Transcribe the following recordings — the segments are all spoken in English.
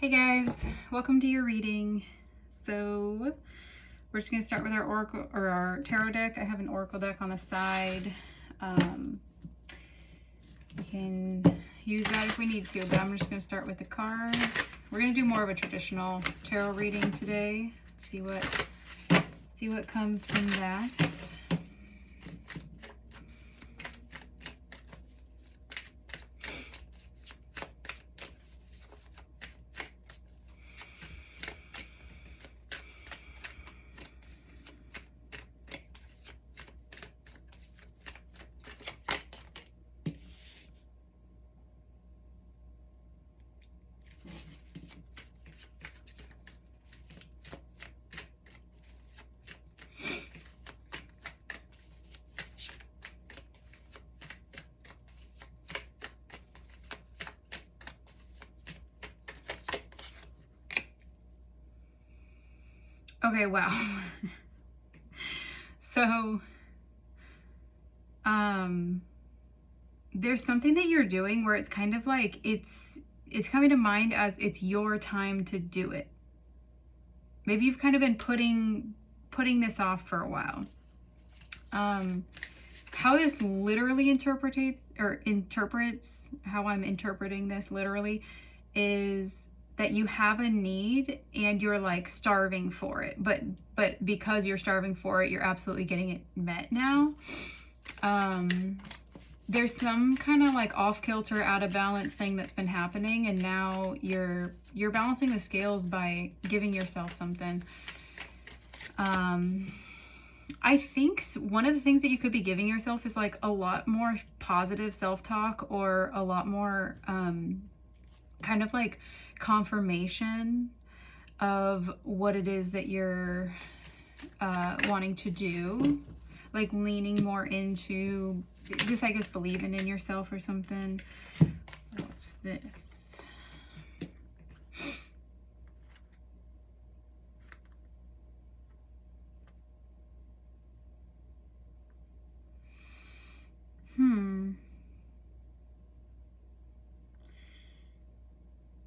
Hey guys, welcome to your reading. So we're just going to start with our oracle or our tarot deck. I have an oracle deck on the side. We can use that if we need to, but I'm just going to start with the cards. We're going to do more of a traditional tarot reading today. See what comes from that. Okay, wow. So, there's something that you're doing where it's kind of like it's coming to mind as it's your time to do it. Maybe you've kind of been putting this off for a while. How this literally interprets how I'm interpreting this literally is that you have a need and you're like starving for it, but because you're starving for it, you're absolutely getting it met now. There's some kind of like off kilter, out of balance thing that's been happening, and now you're balancing the scales by giving yourself something. I think one of the things that you could be giving yourself is like a lot more positive self-talk, or a lot more kind of like confirmation of what it is that you're wanting to do, like leaning more into just, I guess, believing in yourself or something. What's this?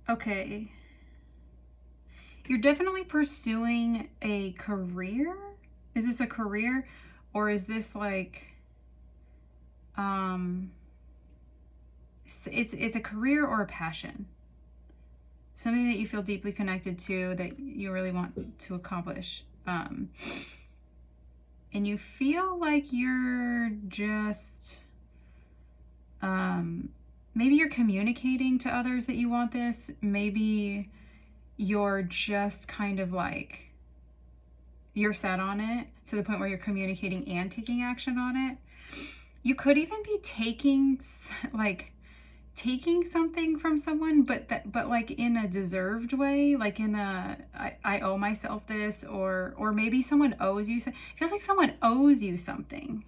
Okay. You're definitely pursuing a career. Is this a career, or is this like it's a career or a passion? Something that you feel deeply connected to, that you really want to accomplish. And you feel like you're just maybe you're communicating to others that you want this. Maybe you're just kind of like, you're set on it to the point where you're communicating and taking action on it. You could even be taking something from someone, but like in a deserved way, like in a I owe myself this, or maybe someone owes you. It feels like someone owes you something.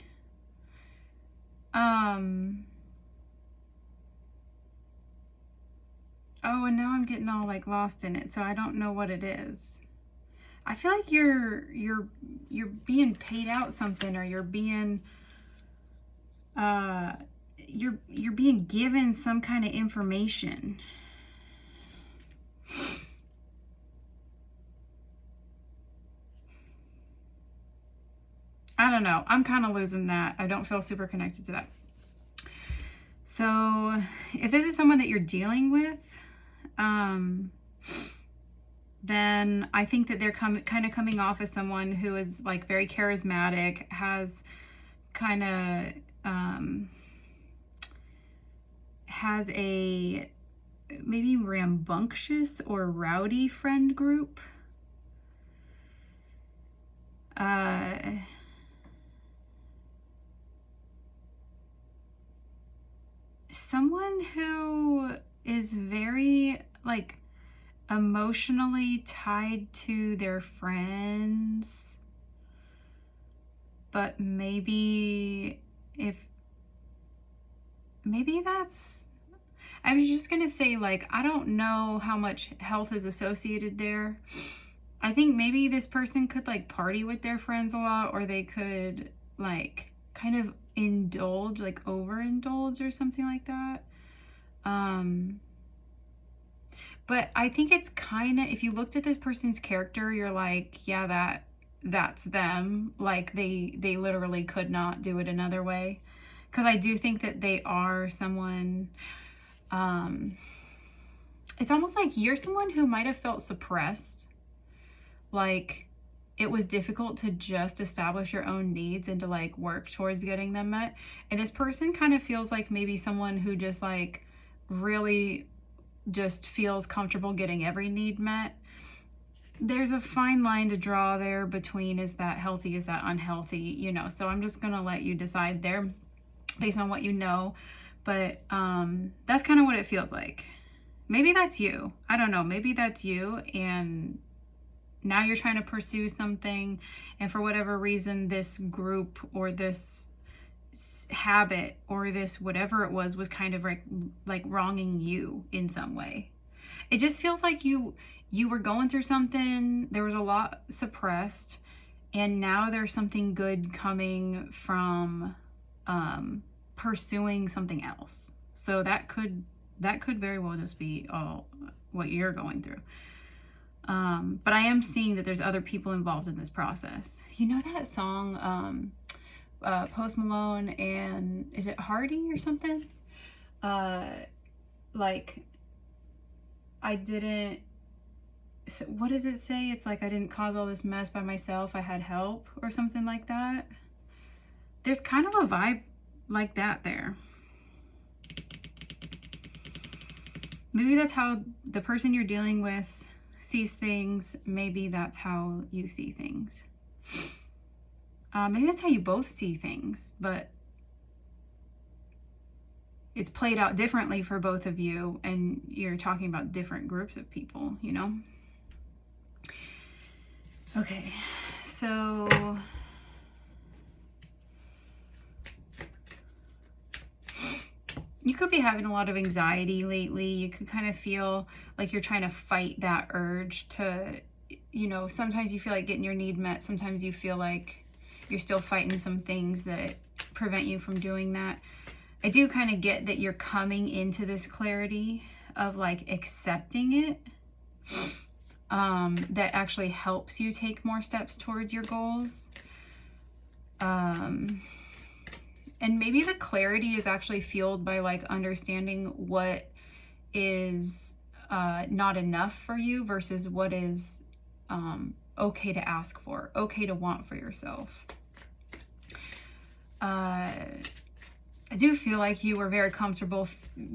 Oh, and now I'm getting all like lost in it, so I don't know what it is. I feel like you're being paid out something, or you're being you're being given some kind of information. I don't know. I'm kind of losing that. I don't feel super connected to that. So if this is someone that you're dealing with, then I think that they're kind of coming off as someone who is like very charismatic, has kind of has a maybe rambunctious or rowdy friend group. Someone who is very like emotionally tied to their friends, but maybe that's, I was just gonna say, like, I don't know how much health is associated there. I think maybe this person could like party with their friends a lot, or they could like kind of indulge, like overindulge or something like that. But I think it's kind of, if you looked at this person's character, you're like, yeah, that's them. Like they literally could not do it another way. Because I do think that they are someone, it's almost like you're someone who might have felt suppressed. Like it was difficult to just establish your own needs and to like work towards getting them met. And this person kind of feels like maybe someone who just like really just feels comfortable getting every need met. There's a fine line to draw there between, is that healthy, is that unhealthy, you know. So I'm just gonna let you decide there based on what you know. But that's kind of what it feels like. Maybe that's you. I don't know. Maybe that's you, and now you're trying to pursue something, and for whatever reason, this group or this habit or this whatever it was kind of like wronging you in some way. It just feels like you were going through something, there was a lot suppressed, and now there's something good coming from pursuing something else. So that could very well just be all what you're going through. But I am seeing that there's other people involved in this process. You know that song, Post Malone and, is it Hardy or something? Like, I didn't, so what does it say? It's like, I didn't cause all this mess by myself, I had help, or something like that. There's kind of a vibe like that there. Maybe that's how the person you're dealing with sees things. Maybe that's how you see things. Maybe that's how you both see things, but it's played out differently for both of you, and you're talking about different groups of people, you know? Okay, so you could be having a lot of anxiety lately. You could kind of feel like you're trying to fight that urge to, you know, sometimes you feel like getting your need met. Sometimes you feel like you're still fighting some things that prevent you from doing that. I do kind of get that you're coming into this clarity of like accepting it. That actually helps you take more steps towards your goals. And maybe the clarity is actually fueled by like understanding what is not enough for you versus what is okay to ask for, okay to want for yourself. I do feel like you were very comfortable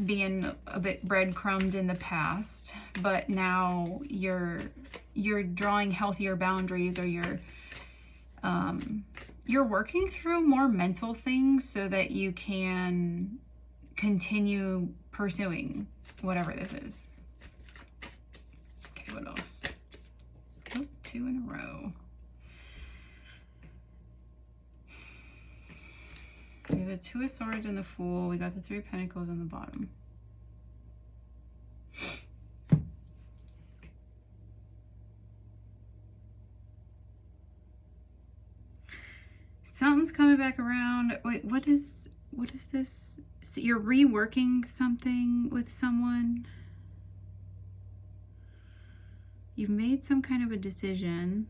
being a bit breadcrumbed in the past, but now you're drawing healthier boundaries, or you're working through more mental things so that you can continue pursuing whatever this is. Okay, what else? Oh, 2 in a row. We have the 2 of Swords and the Fool. We got the 3 of Pentacles on the bottom. Something's coming back around. Wait, what is this? So you're reworking something with someone. You've made some kind of a decision.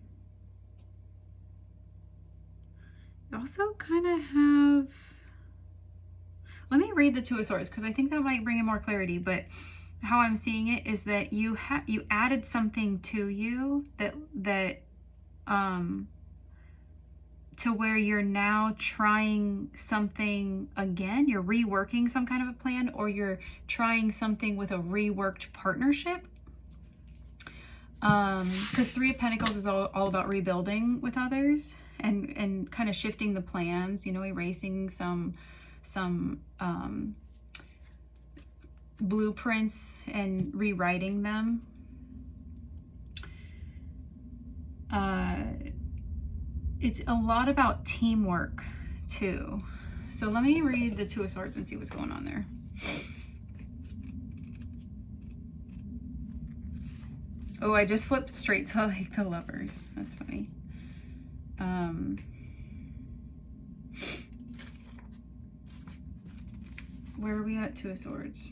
You also kind of have, let me read the 2 of Swords because I think that might bring in more clarity, but how I'm seeing it is that you added something to you that to where you're now trying something again. You're reworking some kind of a plan, or you're trying something with a reworked partnership. Because 3 of Pentacles is all about rebuilding with others and kind of shifting the plans, you know, erasing some blueprints and rewriting them. It's a lot about teamwork too. So let me read the 2 of Swords and see what's going on there. Oh, I just flipped straight to like the Lovers. That's funny. Where are we at? 2 of Swords.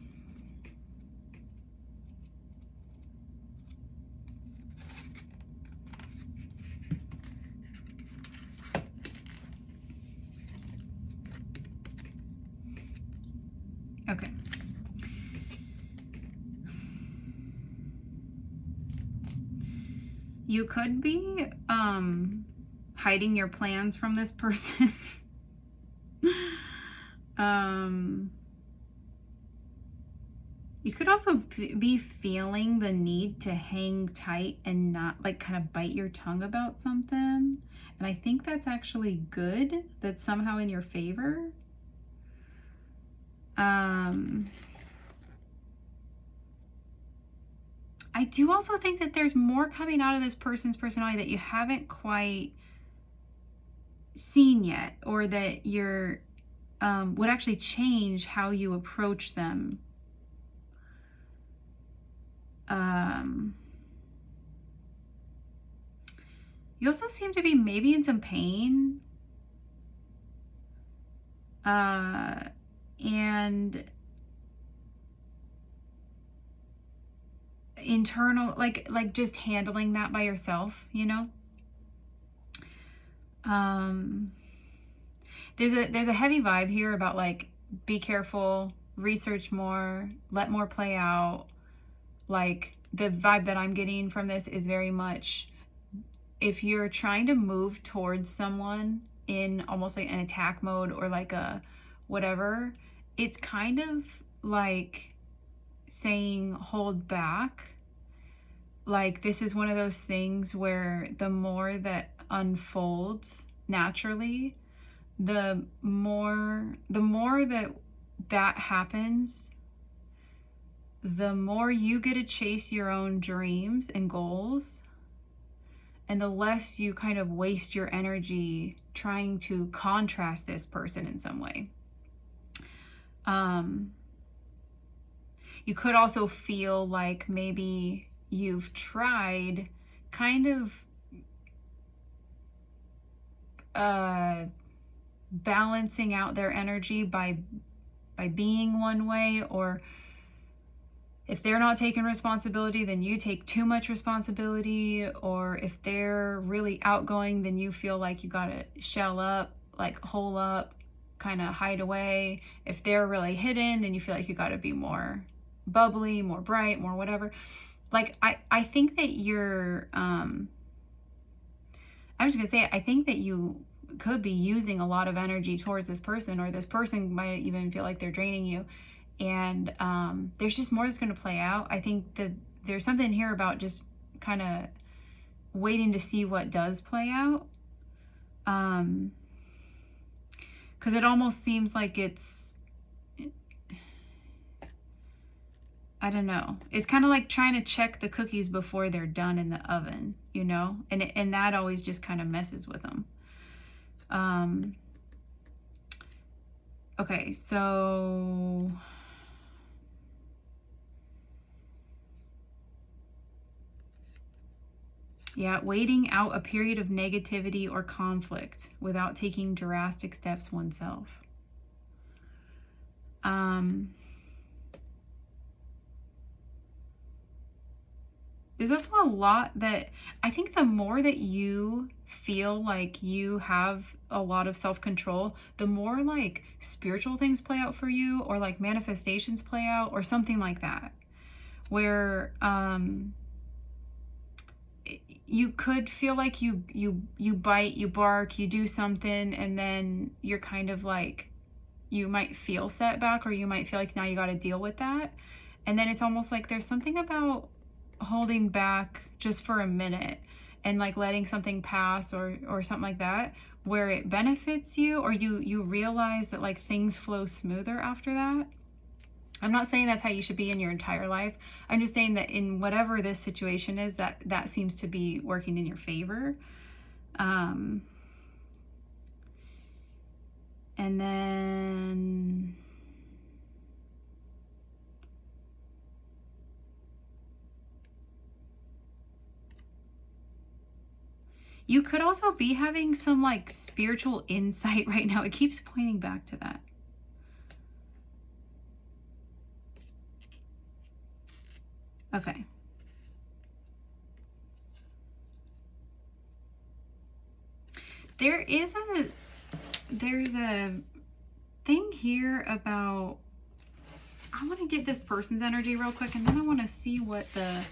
You could be hiding your plans from this person. You could also be feeling the need to hang tight and not like kind of bite your tongue about something. And I think that's actually good. That's somehow in your favor. I do also think that there's more coming out of this person's personality that you haven't quite seen yet, or that you're would actually change how you approach them. You also seem to be maybe in some pain. And internal, like just handling that by yourself, you know? There's a heavy vibe here about like, be careful, research more, let more play out. Like, the vibe that I'm getting from this is very much, if you're trying to move towards someone in almost like an attack mode or like a whatever, it's kind of like saying hold back. Like, this is one of those things where the more that unfolds naturally, the more that happens, the more you get to chase your own dreams and goals, and the less you kind of waste your energy trying to contrast this person in some way. You could also feel like maybe you've tried kind of balancing out their energy by being one way, or if they're not taking responsibility, then you take too much responsibility, or if they're really outgoing, then you feel like you gotta shell up, like hole up, kind of hide away. If they're really hidden, then you feel like you gotta be more bubbly, more bright, more whatever. Like, I think that you're, I'm just gonna say, I think that you could be using a lot of energy towards this person, or this person might even feel like they're draining you. And there's just more that's going to play out. I think that there's something here about just kind of waiting to see what does play out. Because it almost seems like it's, I don't know. It's kind of like trying to check the cookies before they're done in the oven, you know? And that always just kind of messes with them. Okay, so... yeah, waiting out a period of negativity or conflict without taking drastic steps oneself. There's also a lot that, I think the more that you feel like you have a lot of self-control, the more like spiritual things play out for you, or like manifestations play out, or something like that, where you could feel like you bite, you bark, you do something, and then you're kind of like, you might feel setback, or you might feel like now you got to deal with that. And then it's almost like there's something about holding back just for a minute and like letting something pass, or something like that, where it benefits you, or you realize that like things flow smoother after that. I'm not saying that's how you should be in your entire life. I'm just saying that in whatever this situation is, that seems to be working in your favor. And then you could also be having some like spiritual insight right now. It keeps pointing back to that. Okay. There's a thing here about, I want to get this person's energy real quick, and then I want to see what the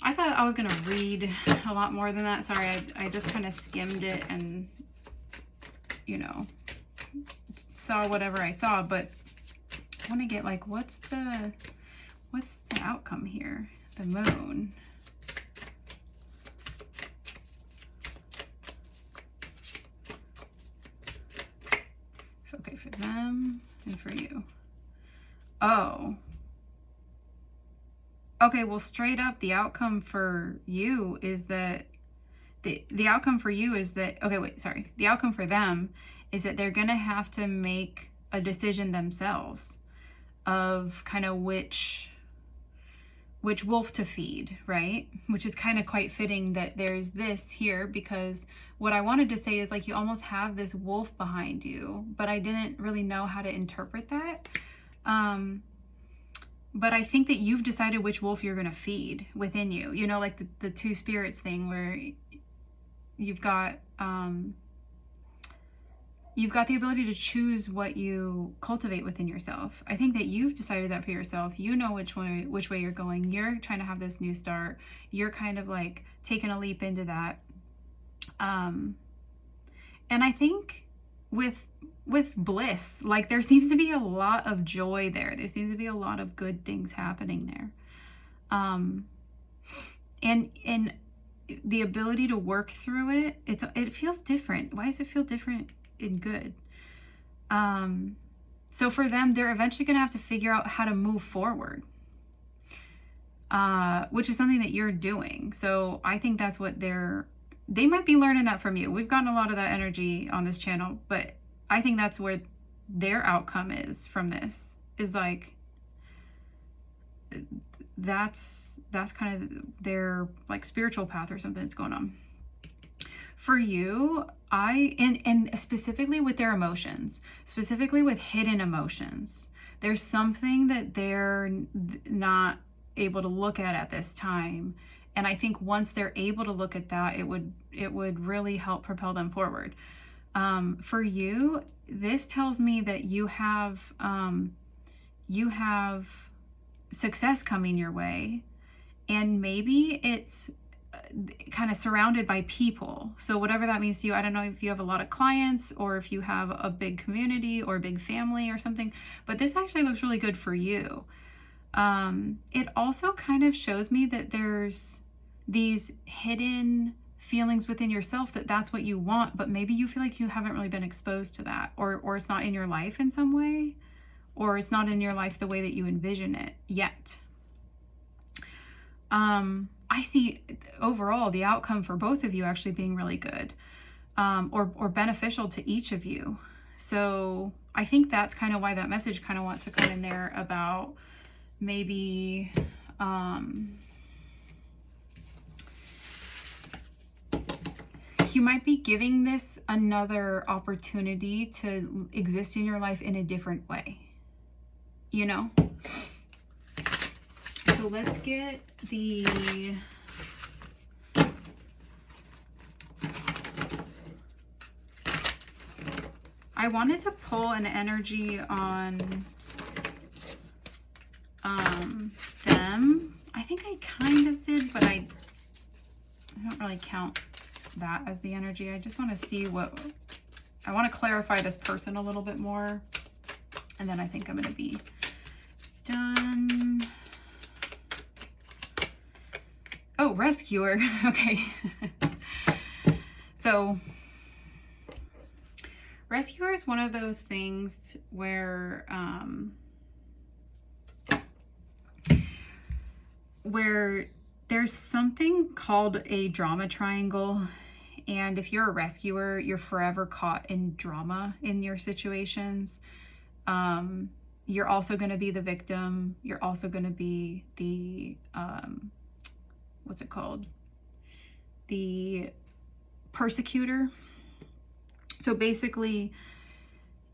I thought I was going to read a lot more than that. Sorry, I just kind of skimmed it and, you know, saw whatever I saw. But I want to get like, what's the outcome here? The moon. Okay, for them and for you. Oh. Okay, well, straight up, the outcome for you is that the outcome for you is that, okay, wait, sorry. The outcome for them is that they're going to have to make a decision themselves of kind of which wolf to feed, right? Which is kind of quite fitting that there's this here, because what I wanted to say is like you almost have this wolf behind you, but I didn't really know how to interpret that. But I think that you've decided which wolf you're going to feed within you. You know, like the two spirits thing where you've got the ability to choose what you cultivate within yourself. I think that you've decided that for yourself. You know which way you're going. You're trying to have this new start. You're kind of like taking a leap into that. And I think with bliss, like there seems to be a lot of joy there. There seems to be a lot of good things happening there. And the ability to work through it, it feels different. Why does it feel different and good? So for them, they're eventually going to have to figure out how to move forward, which is something that you're doing. So I think that's what they might be learning that from you. We've gotten a lot of that energy on this channel, but I think that's where their outcome is from this, is like, that's kind of their like spiritual path or something that's going on. For you, and specifically with their emotions, specifically with hidden emotions, there's something that they're not able to look at this time. And I think once they're able to look at that, it would really help propel them forward. For you, this tells me that you have success coming your way, and maybe it's kind of surrounded by people. So whatever that means to you, I don't know if you have a lot of clients or if you have a big community or a big family or something, but this actually looks really good for you. It also kind of shows me that there's these hidden feelings within yourself that's what you want, but maybe you feel like you haven't really been exposed to that, or it's not in your life in some way, or it's not in your life the way that you envision it yet. I see overall the outcome for both of you actually being really good, or beneficial to each of you. So I think that's kind of why that message kind of wants to come in there about maybe you might be giving this another opportunity to exist in your life in a different way, you know? So let's get I wanted to pull an energy on them. I think I kind of did, but I don't really count that as the energy. I just want to see I want to clarify this person a little bit more, and then I think I'm going to be done. Oh, rescuer. Okay. So rescuer is one of those things where there's something called a drama triangle, and if you're a rescuer, you're forever caught in drama in your situations. You're also going to be the victim. You're also going to be the what's it called? The persecutor. So basically,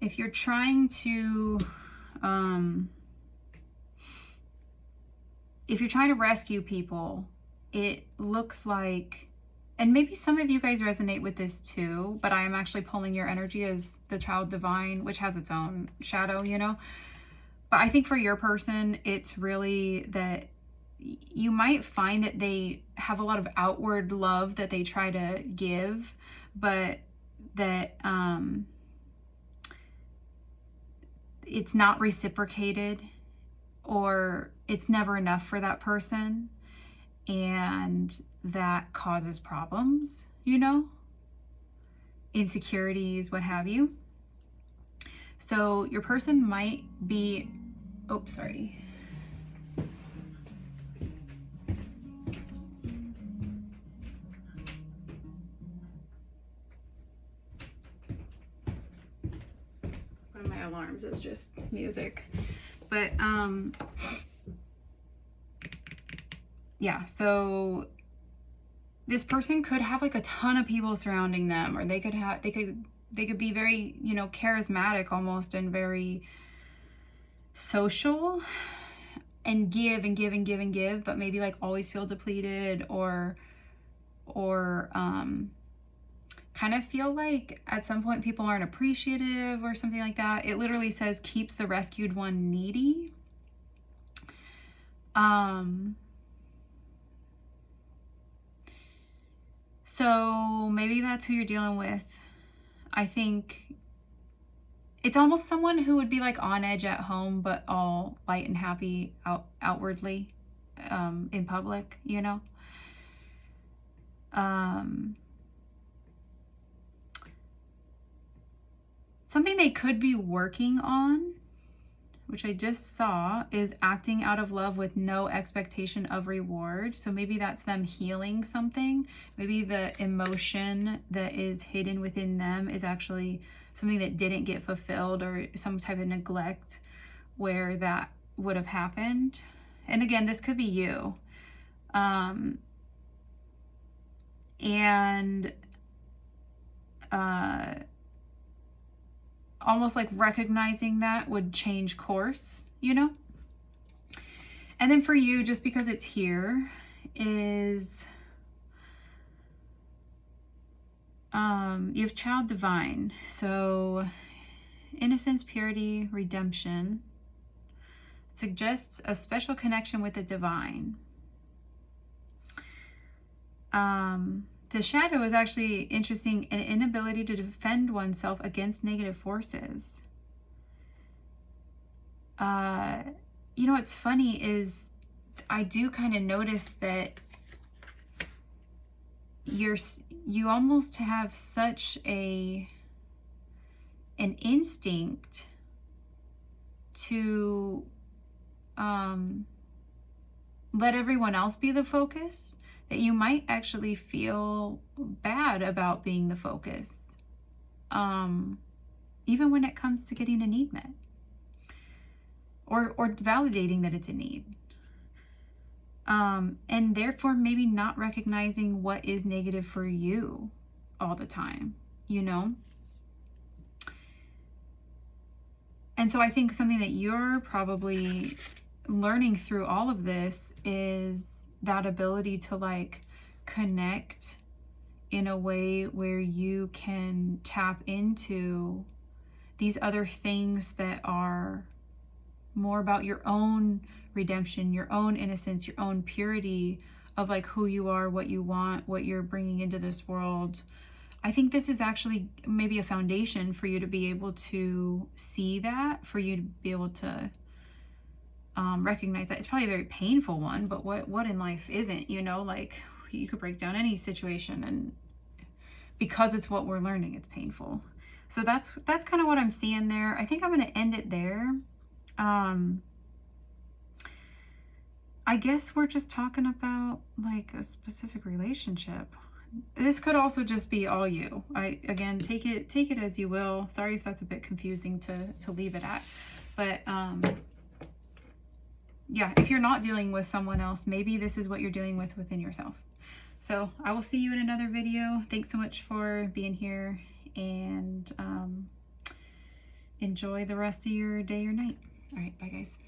if you're trying to rescue people, it looks like, and maybe some of you guys resonate with this too, but I am actually pulling your energy as the child divine, which has its own shadow, you know. But I think for your person, it's really that you might find that they have a lot of outward love that they try to give, but that it's not reciprocated, or it's never enough for that person, and that causes problems, you know, insecurities, what have you. So your person might be, oh, sorry. One of my alarms is just music. But yeah, so this person could have like a ton of people surrounding them, or they could be very, you know, charismatic almost, and very social, and give and give and give and give, but maybe like always feel depleted, or kind of feel like at some point people aren't appreciative or something like that. It literally says keeps the rescued one needy. So maybe that's who you're dealing with. I think it's almost someone who would be like on edge at home, but all light and happy outwardly, in public, you know? Something they could be working on, which I just saw, is acting out of love with no expectation of reward. So maybe that's them healing something. Maybe the emotion that is hidden within them is actually something that didn't get fulfilled, or some type of neglect where that would have happened. And again, this could be you. Almost like recognizing that would change course, you know? And then for you, just because it's here, is you have child divine. So innocence, purity, redemption suggests a special connection with the divine. The shadow is actually interesting, an inability to defend oneself against negative forces. You know, what's funny is I do kind of notice that you almost have such an instinct to let everyone else be the focus, that you might actually feel bad about being the focus, even when it comes to getting a need met, or validating that it's a need. And therefore maybe not recognizing what is negative for you all the time, you know? And so I think something that you're probably learning through all of this is that ability to like connect in a way where you can tap into these other things that are more about your own redemption, your own innocence, your own purity of like who you are, what you want, what you're bringing into this world. I think this is actually maybe a foundation for you to be able to see that, for you to be able to recognize that. It's probably a very painful one, but what in life isn't, you know? Like, you could break down any situation, and because it's what we're learning, it's painful. So that's kind of what I'm seeing there. I think I'm going to end it there. I guess we're just talking about like a specific relationship. This could also just be all you. Again, take it as you will. Sorry if that's a bit confusing to leave it at, but yeah, if you're not dealing with someone else, maybe this is what you're dealing with within yourself. So I will see you in another video. Thanks so much for being here, and enjoy the rest of your day or night. All right, bye guys.